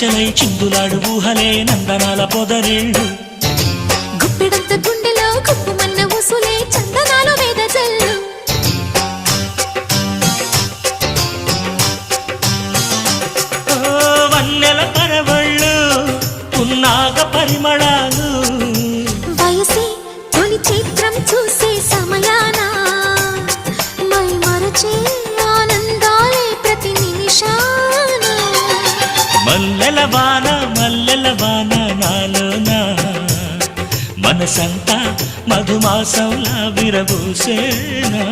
ఆశలై చిందులాడు ఊహలే నందనాల పొదరిళ్ళు గుప్పెడంత గుండెలో గుప్పుమన్న ఊసులే చందనాలు వేదజల్లు వన్నెల పరవళ్ళు పున్నాగ పరిమళాలు వయసే తొలి చిత్రం చూసే సమయాన మై మరచే ఆనందాలే ప్రతి నిమిషాన మల్లెల వాన నాలోనా మనసంతా మధుమాసంలా విరబూసేనా